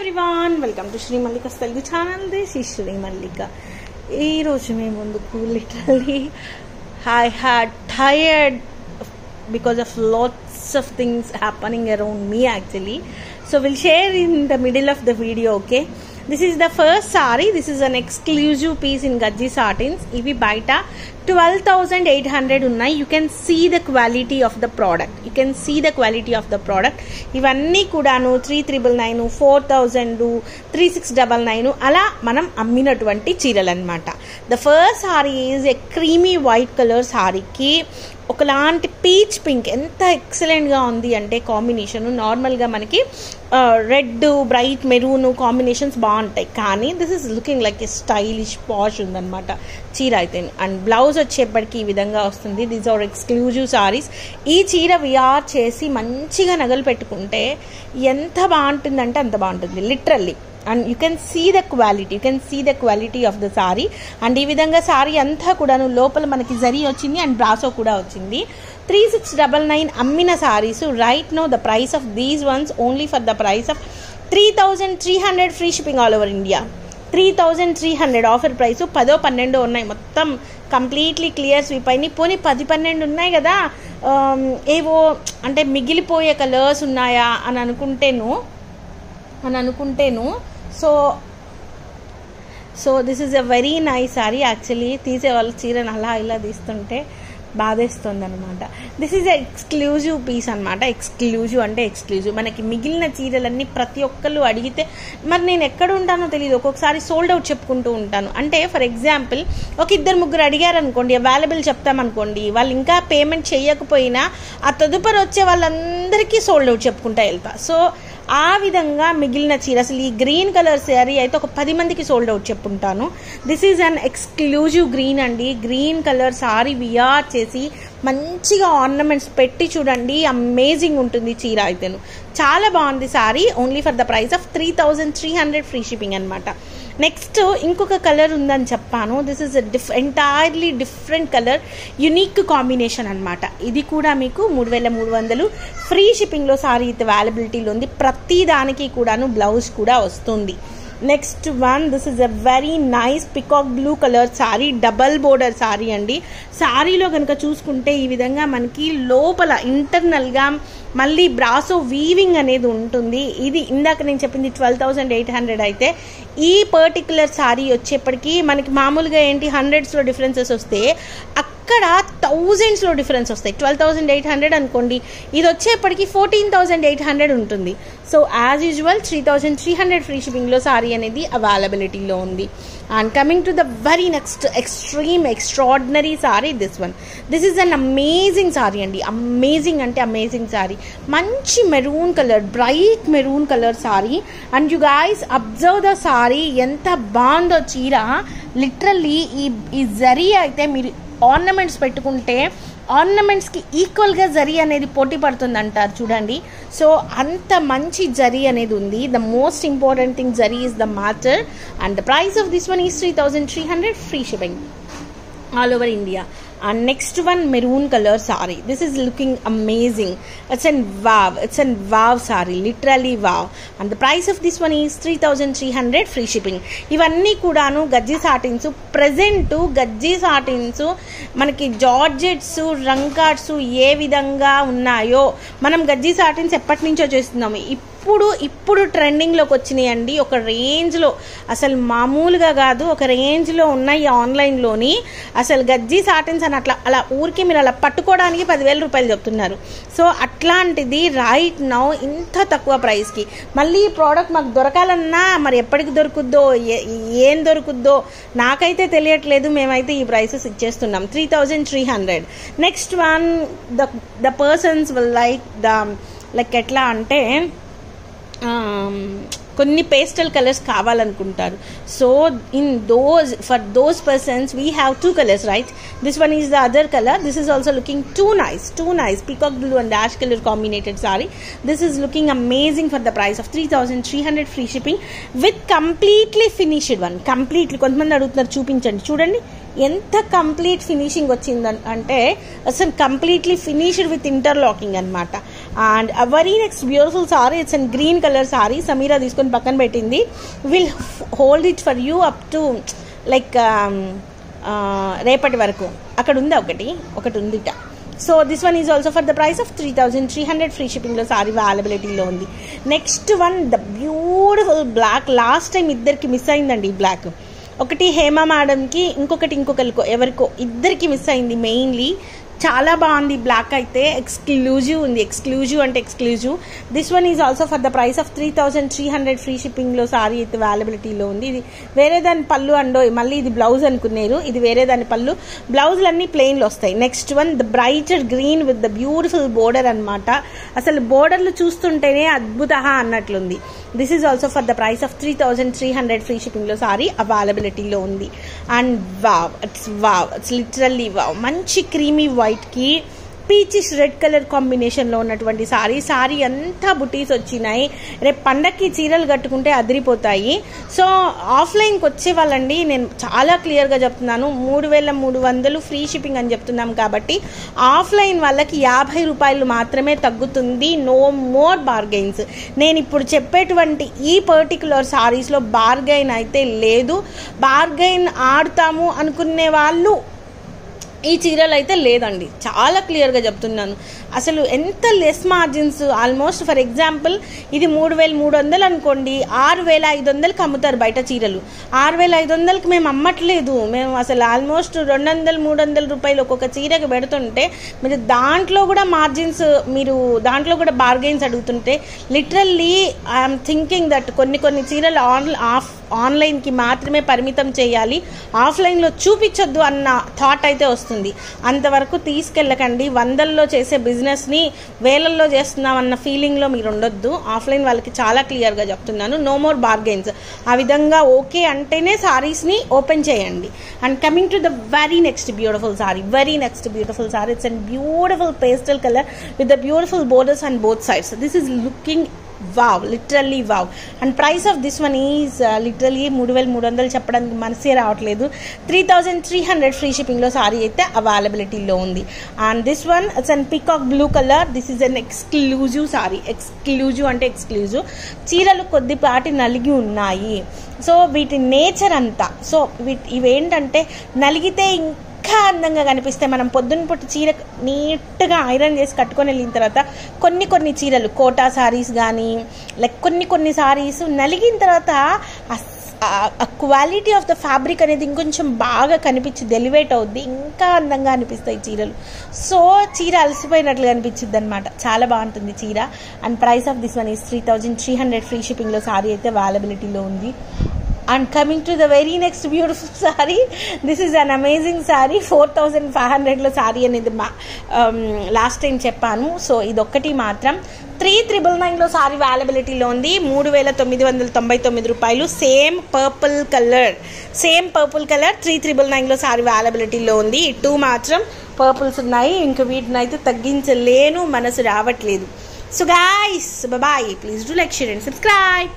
everyone, welcome to Shri Mallika's Telugu channel. This is Shri Mallika. Ee roju me munduku literally I had tired because of lots of things happening around me actually. So we'll share in the middle of the video, okay? This is the first saree. This is an exclusive piece in Gajji satins. Ivi baita 12,800 unnai. You can see the quality of the product. You can see the quality of the product. Ivanni kudanu 3,999, 4,000, 3,699 ala manam amminatvanti cheeralu annamata. The first saree is a creamy white color saree ki ఒకలాంటి peach pink ఎంత ఎక్సలెంట్గా ఉంది అంటే combination. నార్మల్గా మనకి red bright maroon combinations బాగుంటాయి, కానీ this is looking like a stylish posh ఉందన్నమాట చీర అయితే. అండ్ బ్లౌజ్ వచ్చేప్పటికి ఈ విధంగా వస్తుంది. These are exclusive sarees. ఈ చీర విఆర్ చేసి మంచిగా నగలు పెట్టుకుంటే ఎంత బాగుంటుందంటే అంత బాగుంటుంది literally. And you can see the quality of the sari. అండ్ ఈ విధంగా సారీ అంతా కూడాను లోపల మనకి జరీ వచ్చింది అండ్ బ్రాసో కూడా వచ్చింది. 3,699 అమ్మిన saris right know the price of these once only for the price of 3,300 free shipping all over India. 3,300 offer price. 10-12 ఉన్నాయి మొత్తం కంప్లీట్లీ క్లియర్ స్వీప్ అయినాయి. పోనీ 10-12 ఉన్నాయి కదా, ఏవో అంటే మిగిలిపోయే కలర్స్ ఉన్నాయా అని అనుకుంటేను so this is a very nice saree actually. తీసే వాళ్ళు చీరను అలా ఇలా తీస్తుంటే బాధేస్తుంది అనమాట. దిస్ ఈజ్ ఎక్స్క్లూజివ్ పీస్ అనమాట. ఎక్స్క్లూజివ్ అంటే ఎక్స్క్లూజివ్. మనకి మిగిలిన చీరలన్నీ ప్రతి ఒక్కళ్ళు అడిగితే మరి నేను ఎక్కడ ఉంటానో తెలియదు, ఒక్కొక్కసారి సోల్డ్ అవుట్ చెప్పుకుంటూ ఉంటాను. అంటే ఫర్ ఎగ్జాంపుల్ ఒక 2-3 అడిగారు అనుకోండి, అవైలబుల్ చెప్తామనుకోండి, వాళ్ళు ఇంకా పేమెంట్ చేయకపోయినా ఆ తదుపరి వచ్చే వాళ్ళందరికీ సోల్డ్ అవుట్ చెప్పుకుంటా వెళ్తా. సో ఆ విధంగా మిగిలిన చీర, అసలు ఈ గ్రీన్ కలర్ శారీ అయితే ఒక 10 మందికి సోల్డ్ అవుట్ చెప్పుంటాను. This is an exclusive green అండి. గ్రీన్ కలర్ సారీ విఆర్ చేసి మంచిగా ఆర్నమెంట్స్ పెట్టి చూడండి, అమేజింగ్ ఉంటుంది చీర అయితేను. చాలా బాగుంది sorry. Only for the price of 3,300 free shipping అనమాట. నెక్స్ట్ ఇంకొక కలర్ ఉందని చెప్పాను. This is entirely different colour, unique combination అనమాట. ఇది కూడా మీకు 3,300 ఫ్రీ షిప్పింగ్లో సారీ అయితే అవైలబిలిటీలో ఉంది. ప్రతి దానికి కూడాను బ్లౌజ్ కూడా వస్తుంది. Next one, this is a very nice peacock blue colour sorry, double border sorry అండి. సారీలో కనుక చూసుకుంటే ఈ విధంగా మనకి లోపల ఇంటర్నల్గా మళ్ళీ బ్రాసో వీవింగ్ అనేది ఉంటుంది. ఇది ఇందాక నేను చెప్పింది 12,800 అయితే ఈ పర్టికులర్ సారీ వచ్చేప్పటికీ మనకి మామూలుగా ఏంటి 100స్లో డిఫరెన్సెస్ వస్తే అక్కడ 1000స్లో డిఫరెన్స్ వస్తాయి. 12,800 అనుకోండి, ఇది వచ్చేప్పటికి 14,800 ఉంటుంది. సో యాజ్ యూజువల్ 3,300 ఫ్రీ షిప్పింగ్లో సారీ అనేది అవైలబిలిటీలో ఉంది. And coming to the very next extreme extraordinary saree, this is an amazing saree అండి. అమేజింగ్ అంటే అమేజింగ్ సారీ. మంచి maroon colour, bright maroon colour saree. And you guys observe the saree, ఎంత బాగుందో చీర. లిటరల్లీ ఈ జరీ అయితే మీరు ఆర్నమెంట్స్ పెట్టుకుంటే ఆర్నమెంట్స్కి ఈక్వల్గా జరీ అనేది పోటీ పడుతుంది అంటారు చూడండి. సో అంత మంచి జరీ అనేది ఉంది. The most important thing zari is the matter. And the price of this one is 3,300 free shipping all over India. And next one, maroon color saree. This is looking amazing. It's a wow saree, literally wow. And the price of this one is 3,300 free shipping. ఇవన్నీ కూడాను గజ్జి satins. Present గజ్జి satins మనకి georgettes, రంకాట్స్ ఏ విధంగా ఉన్నాయో మనం గజ్జి satins ఎప్పటి నుంచో చేస్తున్నాము. ఇప్పుడు ట్రెండింగ్లోకి వచ్చినాయండి. ఒక రేంజ్లో, అసలు మామూలుగా కాదు, ఒక రేంజ్లో ఉన్నాయి ఆన్లైన్లోని. అసలు గజ్జి సాటిన్స్ అని అలా ఊరికి మీరు అలా పట్టుకోవడానికి 10,000 రూపాయలు చెప్తున్నారు. సో అట్లాంటిది రైట్ నౌ ఇంత తక్కువ ప్రైస్కి మళ్ళీ ఈ ప్రోడక్ట్ మాకు దొరకాలన్నా మరి ఎప్పటికి దొరుకుద్దో, ఏం దొరుకుద్దో నాకైతే తెలియట్లేదు. మేమైతే ఈ ప్రైసెస్ ఇచ్చేస్తున్నాం, 3,300. Next one, the persons will like ఎట్లా అంటే కొన్ని పేస్టల్ కలర్స్ కావాలనుకుంటారు. So for those persons we have 2 colours right. This one is the other colour. This is also looking too nice peacock blue and ash colour combinated saree. This is looking amazing for the price of 3,300 free shipping with completely finished one. Completely కొంతమంది అడుగుతున్నారు చూపించండి, చూడండి ఎంత complete finishing వచ్చింది అంటే అసలు completely finished with interlocking అనమాట. And very next beautiful saree, it's and green colour saree. Sameera తీసుకొని పక్కన పెట్టింది. Will hold it for you up to like రేపటి వరకు. అక్కడ ఉంది ఒకటి ఉందిట. So this one is also for the price of 3,300. Free షిప్పింగ్లో సారీ అవైలబిలిటీలో ఉంది. Next one the beautiful black. Last time ఇద్దరికి మిస్ అయిందండి ఈ బ్లాక్. ఒకటి హేమా మేడంకి, ఇంకొకరికో ఎవరికో ఇద్దరికి మిస్ అయింది మెయిన్లీ. చాలా బాగుంది బ్లాక్ అయితే. ఎక్స్క్లూజివ్ ఉంది. ఎక్స్క్లూజివ్ అంటే exclusive. This one is also for the price of 3,300. Free షిప్పింగ్లో సారీ అయితే అవైలబిలిటీలో ఉంది. ఇది వేరే దాని పళ్ళు అండో, మళ్ళీ ఇది బ్లౌజ్ అనుకున్నారు. ఇది వేరే దాని పళ్ళు. బ్లౌజులన్నీ ప్లెయిన్లో వస్తాయి. Next one the brighter green with the beautiful border అనమాట. అసలు బోర్డర్లు చూస్తుంటేనే అద్భుత అన్నట్లుంది. This is also for the price of 3,300. Free షిప్పింగ్లో సారీ అవైలబిలిటీలో ఉంది. And it's literally wow. మంచి క్రీమీ వైట్కి పీచిష్ రెడ్ కలర్ కాంబినేషన్లో ఉన్నటువంటి సారీ అంతా బుటీస్ వచ్చినాయి. రేపు పండక్కి చీరలు కట్టుకుంటే అదిరిపోతాయి. సో ఆఫ్లైన్కి వచ్చే వాళ్ళండి, నేను చాలా క్లియర్గా చెప్తున్నాను, 3,300 ఫ్రీ షిప్పింగ్ అని చెప్తున్నాం కాబట్టి ఆఫ్లైన్ వాళ్ళకి 50 రూపాయలు మాత్రమే తగ్గుతుంది. No more bargains. నేను ఇప్పుడు చెప్పేటువంటి ఈ పర్టికులర్ సారీస్లో బార్గెయిన్ అయితే లేదు. బార్గెయిన్ ఆడతాము అనుకునే వాళ్ళు ఈ చీరలు అయితే లేదండి. చాలా క్లియర్గా చెప్తున్నాను. అసలు ఎంత less margins. Almost for example ఇది 3,300 అనుకోండి, 6,500కి అమ్ముతారు బయట చీరలు. 6,500కి మేము అమ్మట్లేదు. మేము అసలు ఆల్మోస్ట్ 200-300 రూపాయలు ఒక్కొక్క చీరకి పెడుతుంటే మీరు దాంట్లో కూడా మార్జిన్స్, మీరు దాంట్లో కూడా బార్గెయిన్స్ అడుగుతుంటే లిటరల్లీ ఐఎమ్ థింకింగ్ దట్ కొన్ని చీరలు ఆన్లైన్కి మాత్రమే పరిమితం చేయాలి, ఆఫ్లైన్లో చూపించొద్దు అన్న థాట్ అయితే వస్తుంది. అంతవరకు తీసుకెళ్ళకండి. 100ల్లో చేసే బిజినెస్ని వేలల్లో చేస్తున్నామన్న ఫీలింగ్లో మీరు ఉండొద్దు. ఆఫ్లైన్ వాళ్ళకి చాలా క్లియర్గా చెప్తున్నాను, నో మోర్ బార్గెయిన్స్. ఆ విధంగా ఓకే అంటేనే సారీస్ని ఓపెన్ చేయండి. And coming to the very next beautiful saree, it's and beautiful pastel colour with the beautiful borders and both sides. This is looking wow, literally wow. And price of this one is literally 3,300 చెప్పడానికి మనసే రావట్లేదు. 3,300 free షిప్పింగ్లో సారీ అయితే అవైలబిలిటీలో ఉంది. And this one it's an peacock blue colour. This is an exclusive sorry. Exclusive అంటే exclusive. చీరలు కొద్దిపాటి నలిగి ఉన్నాయి. సో వీటి నేచర్ అంతా, సో ఇవేంటంటే నలిగితే ఇంకా అందంగా కనిపిస్తే, మనం పొద్దున్న పూట చీర నీట్గా ఐరన్ చేసి కట్టుకొని వెళ్ళిన తర్వాత కొన్ని చీరలు కోటా సారీస్ కానీ లైక్ కొన్ని సారీస్ నలిగిన తర్వాత ఆ క్వాలిటీ ఆఫ్ ద ఫ్యాబ్రిక్ అనేది ఇంకొంచెం బాగా కనిపించి ఎలివేట్ అవుద్ది, ఇంకా అందంగా అనిపిస్తాయి చీరలు. సో చీర అలసిపోయినట్లుగా అనిపించింది అనమాట. చాలా బాగుంటుంది చీర. And price of this one is 3,300. Free షిప్పింగ్లో సారీ అయితే అవైలబిలిటీలో ఉంది. And coming to the very next beautiful saree, this is an amazing saree. 4,500లో సారీ అనేది లాస్ట్ టైం చెప్పాను. సో ఇదొక్కటి మాత్రం 3,999లో సారీ అవైలబిలిటీలో ఉంది. 3,999 రూపాయలు. సేమ్ పర్పుల్ కలర్ 3,999లో సారీ అవైలబిలిటీలో ఉంది. ఈ 2 మాత్రం పర్పుల్స్ ఉన్నాయి. ఇంకా వీటిని అయితే తగ్గించలేను, మనసు రావట్లేదు. So guys, bye. Please do like, share and subscribe.